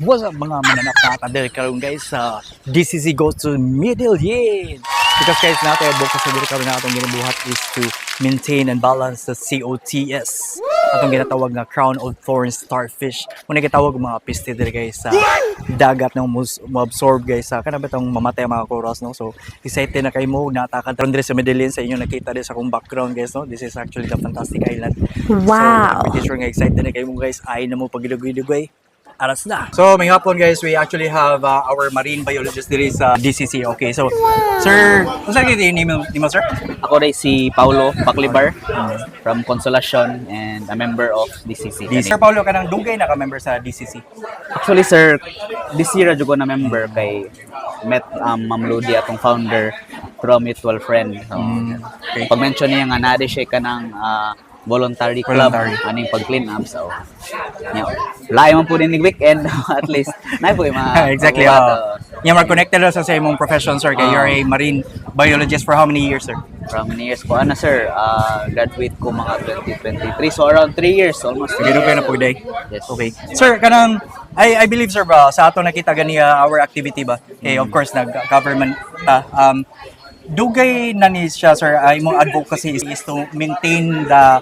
What's up mga mananap natin karon guys sa DCC goes to middle yin. Because guys natin advocacy dito karon na atong ginabuhat is to maintain and balance the COTS. Atong ginatawag nga crown of thorns starfish. Muna gitawag mga piste dito guys sa dagat nang mo-absorb guys sa kana betong mamatay mga corals no. So excited na kay mo natakad ron diri sa middle yin sa inyo nakita din sa akong background guys no. This is actually the fantastic island. Wow. So pretty sure nga excited na kay mo guys ay na mo pagilugay-lugay. Aras na. So, may hapon guys, we actually have our marine biologist diri sa DCC. Okay, so, sir, kung saan kayo yung name mo, sir? Ako rin si Paulo Paclibar from Consolacion and a member of DCC. Sir Paulo, kanang dugay na ka-member sa DCC? Actually sir, this year adyo ko na member kay met Ma'am Ludi atong founder from mutual friend. So, Okay. pag-mention niya nga nade siya ka ng voluntary club aning pag-clean up. So, layo man po din ng weekend at least. Na po yung mga Exactly. Yung connected sa imong profession, sir. Kaya you're a marine biologist for how many years, sir? From many years po. Ano sir, graduate ko mga 2023. So around 3 years almost. Gino kayo na po day? Yes. Okay. Sir, kanang, I believe, sir, ba, sa ato nakita gani our activity ba? Okay, of course, nag-government ta. Dugay na ni siya, sir, imong advocacy is to maintain the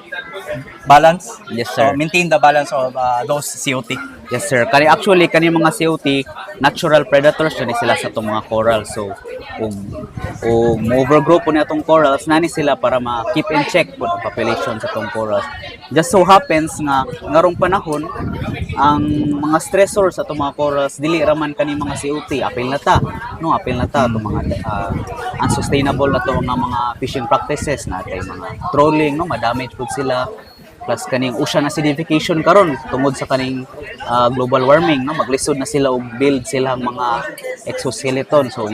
balance. Yes, sir. So, maintain the balance of those COT. Yes sir. Actually kani mga COT natural predators ni sila sa itong mga corals. So overgrow po na itong corals nani sila para ma-keep in check po ang population sa itong corals. Just so happens nga ngarong panahon ang mga stressors sa itong mga corals dili raman kani mga COT apil na ta itong mga unsustainable na itong mga fishing practices natin mga trolling no ma-damage po sila plus kaning ocean acidification karon tungod sa kaning global warming no maglisod na sila og build silang mga exoskeleton so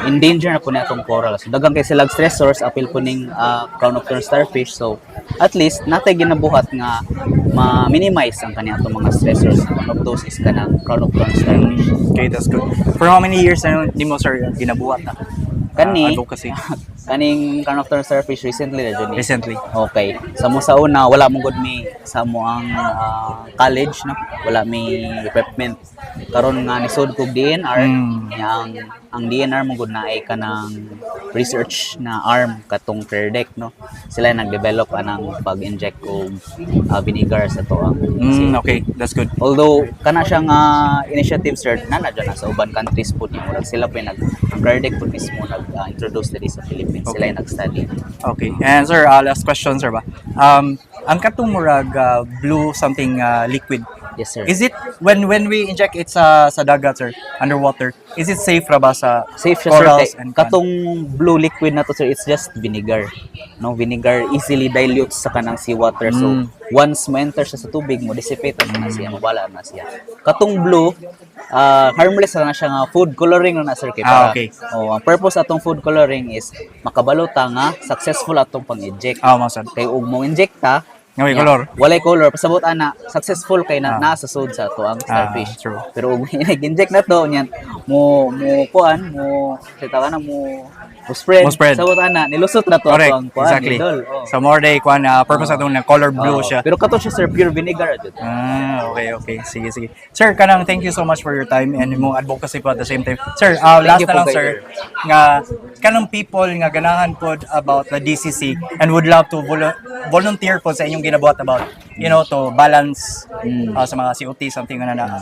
in danger na po na itong coral so daghang kay silang stressors apil po ning crown of thorns starfish so at least natay ginabuhat nga ma-minimize ang kaniya itong mga stressors one of those is kanang crown of thorns starfish. Okay, that's good. For how many years na ni mo, sir, ginabuhat na? Advocacy. Kaning crown of thorns starfish recently na dyan. Recently. Okay. Sa mo sa una wala mo gud mi sa mo ang college no. Wala mi equipment. Karon nga nisod kog DNR ang DNR mo gud na ay kanang research na arm katong Fair Deck no. Sila nag-develop anang pag-inject og vinegar sa to ang okay, that's good. Although kana siyang initiative sir na dyan sa uban countries po ni murag sila pa nag Fair Deck po mismo nag-introduce diri sa Philippines. Sila yung nag-study. Okay. And sir, last question, sir ba? Ang katong murag blue something liquid. Yes, sir. Is it when we inject it sa dagat, sir, underwater? Is it safe ra ba sa safe siya, corals sir. and Katong blue liquid na to, sir, it's just vinegar. No, vinegar easily dilutes sa kanang seawater. So, once mo enter siya sa tubig, mo dissipate na siya, mawala na siya. Katong blue, harmless na siya nga food coloring na sir kay para. Okay. Ang purpose atong food coloring is makabalo ta nga successful atong pang-inject. masad. Kay ug mo injecta Nga may color. Walay color pasabot ana successful kay nasa sud sa to ang starfish. True. Pero ug inject na to niyan mo kuan mo kita na mo spread. Sabot ana nilusot na to ang kuan. Exactly. Oh. So more day kuan purpose atong na color blue siya. Pero kato siya sir pure vinegar adto. Okay. Sige. Sir, kanang thank you so much for your time and mo advocacy po at the same time. Sir, last na lang sir nga kanang people nga ganahan pod about the DCC and would love to volunteer po sa inyong ginabuhat about to balance sa mga COT something na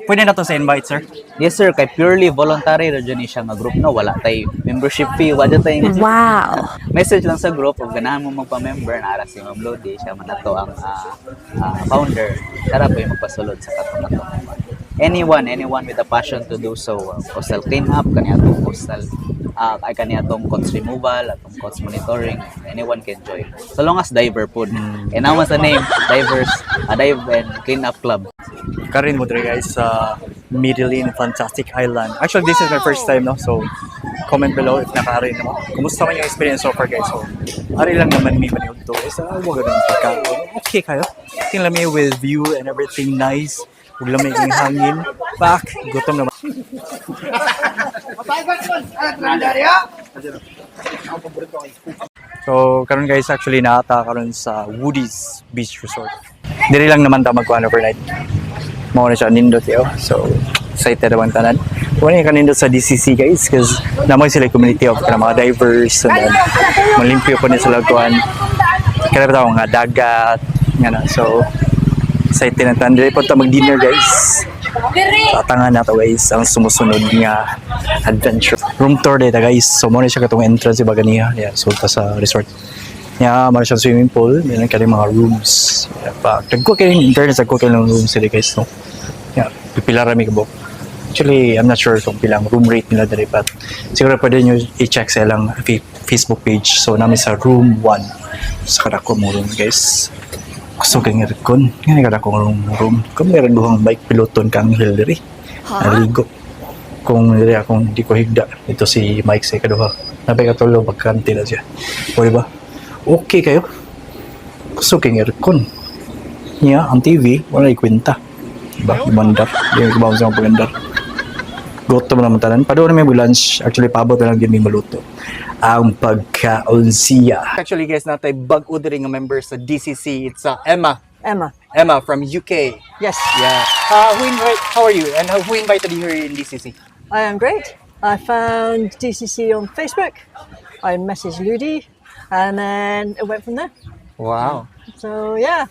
pwede na to sa invite, sir? Yes sir, kay purely voluntary ra jud siya nga group no wala tay membership fee wala tay. Wow. Message lang sa group ug ganahan mo magpa-member na ara si Ma'am Lodi siya man ato ang founder tara po magpasulod sa katong ato. Anyone with a passion to do so coastal cleanup kani atong coastal ay kani atong cots removal atong cots monitoring anyone can join so long as diver pod and now sa name divers dive and clean up club. Karin mo dre guys sa Middle Fantastic Island. Actually, this is my first time, no? So, comment below if nakarin mo. Kumusta man yung experience so far, guys? So, ari lang naman may maniog to. Huwag ganun pagkain. Okay kayo. Tingnan may with view and everything nice. Huwag lang may hangin. Pak! Gutom naman. So, karon guys, actually naata karon sa Woody's Beach Resort. Diri lang naman ta magkuhan overnight. Mao na siya nindot yo. So excited naman tanan. Kung ano yung kanindot sa DCC guys, because naman sila community of mga divers, and then malimpyo po nila sila tuwan. Kaya pa mga dagat, nga na. So excited na tanan. Dili po ito mag-dinner guys. Tatangan na to guys ang sumusunod nga adventure. Room tour dito guys. So muna siya katong entrance iba ganiya. Yeah, so ta sa resort. Yeah, mara siya swimming pool, meron kay mga rooms. Yeah, pa tagko kay internet sa ko kay ng rooms sila guys no. Yeah, pipila ra mi kabo. Actually, I'm not sure kung pilang room rate nila dali but siguro pwede nyo i-check sa ilang Facebook page. So namin sa room 1 sa kadako mo room guys. Gusto kang irikon. Ngayon kada kong room. Kung meron duhang bike piloton kang Hillary. Naligo. Kung nilari akong di ko higda. Ito si Mike sa ikaduha. Nabay katulong pagkanti na siya. O diba? Okay kayo. Gusto kang irikon. Niya, ang TV, wala ikwenta. Diba? Ibandar. Di yung kibaw sa mga pagandar. Goto mo naman tanan. Padoon na may lunch. Actually, pabot na lang din may maluto. Ang pagkaon siya. Actually guys, natay bag-o diri nga member sa DCC. It's Emma. Emma from UK. Yes, Yeah. How are you? And who invited you here in DCC? I am great. I found DCC on Facebook. I messaged Ludi, and then it went from there. Wow. So yeah,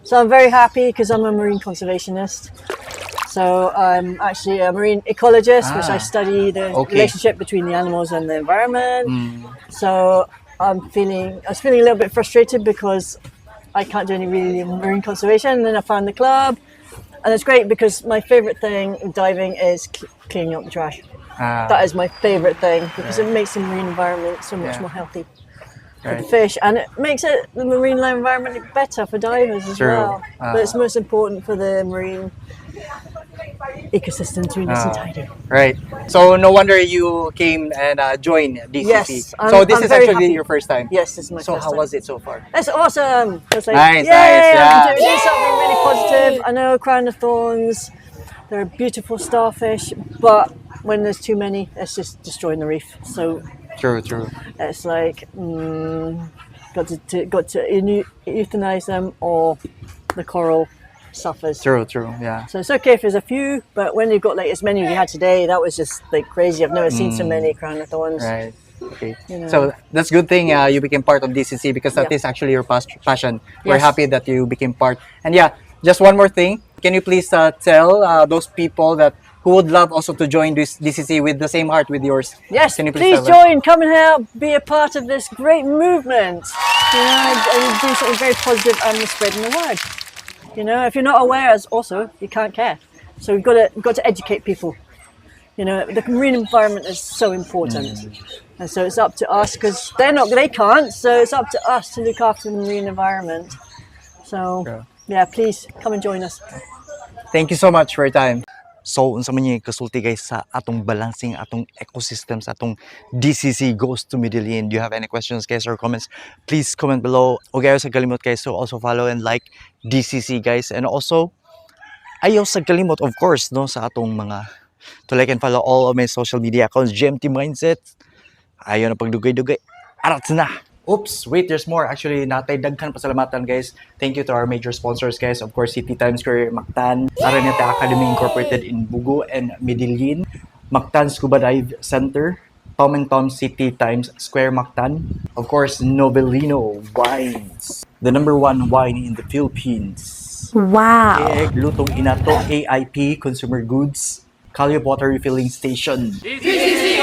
so I'm very happy because I'm a marine conservationist. So I'm actually a marine ecologist, which I study the relationship between the animals and the environment. So I was feeling a little bit frustrated because I can't do any really marine conservation. And then I found the club, and it's great because my favorite thing of diving is cleaning up the trash. That is my favorite thing because it makes the marine environment so much more healthy for the fish, and it makes the marine environment better for divers as well. But it's most important for the marine ecosystem to be nice and tidy. Right. So no wonder you came and joined DCC. Yes, so this I'm is very actually happy. your first time. Yes, this is my So first how time. was it so far? It's awesome. It's like, Nice, yay, yeah. I'm doing something really positive. I know crown of thorns, they're beautiful starfish, but when there's too many, it's just destroying the reef. So True. it's like, got to euthanize them or the coral suffers. True. Yeah. So it's okay if there's a few, but when you've got like as many as you had today, that was just like crazy. I've never seen so many crown of thorns. Right. Okay. You know. So that's good thing you became part of DCC because that is actually your passion. We're Yes. happy that you became part. And yeah, just one more thing. Can you please tell those people that who would love also to join this DCC with the same heart with yours? Yes, Can you please tell them? join, come and help, be a part of this great movement. You know, and do something very positive and spreading the word. You know, if you're not aware, as also you can't care. So we've got to educate people. You know, the marine environment is so important, and so it's up to us because they can't. So it's up to us to look after the marine environment. So yeah, please come and join us. Thank you so much for your time. So, unsa man yung kasulti guys sa atong balancing, atong ecosystem, sa atong DCC goes to Medellin. Do you have any questions guys or comments? Please comment below. O gayo sa kalimot guys, so also follow and like DCC guys. And also, ayaw sa kalimot of course, no, sa atong mga to like and follow all of my social media accounts, JmTMindset. Ayaw na pagdugay-dugay. Arat na! Oops, wait, there's more. Actually, natay daghan pasalamatan guys. Thank you to our major sponsors guys. Of course, City Times Square, Mactan, Araneta Academy Incorporated in Bugo and Medellin, Mactan Scuba Dive Center, Tom and Tom City Times Square, Mactan. Of course, Novelino Wines, the #1 wine in the Philippines. Wow. Egg, Lutong Inato, AIP Consumer Goods, Calliope Water Refilling Station. DCC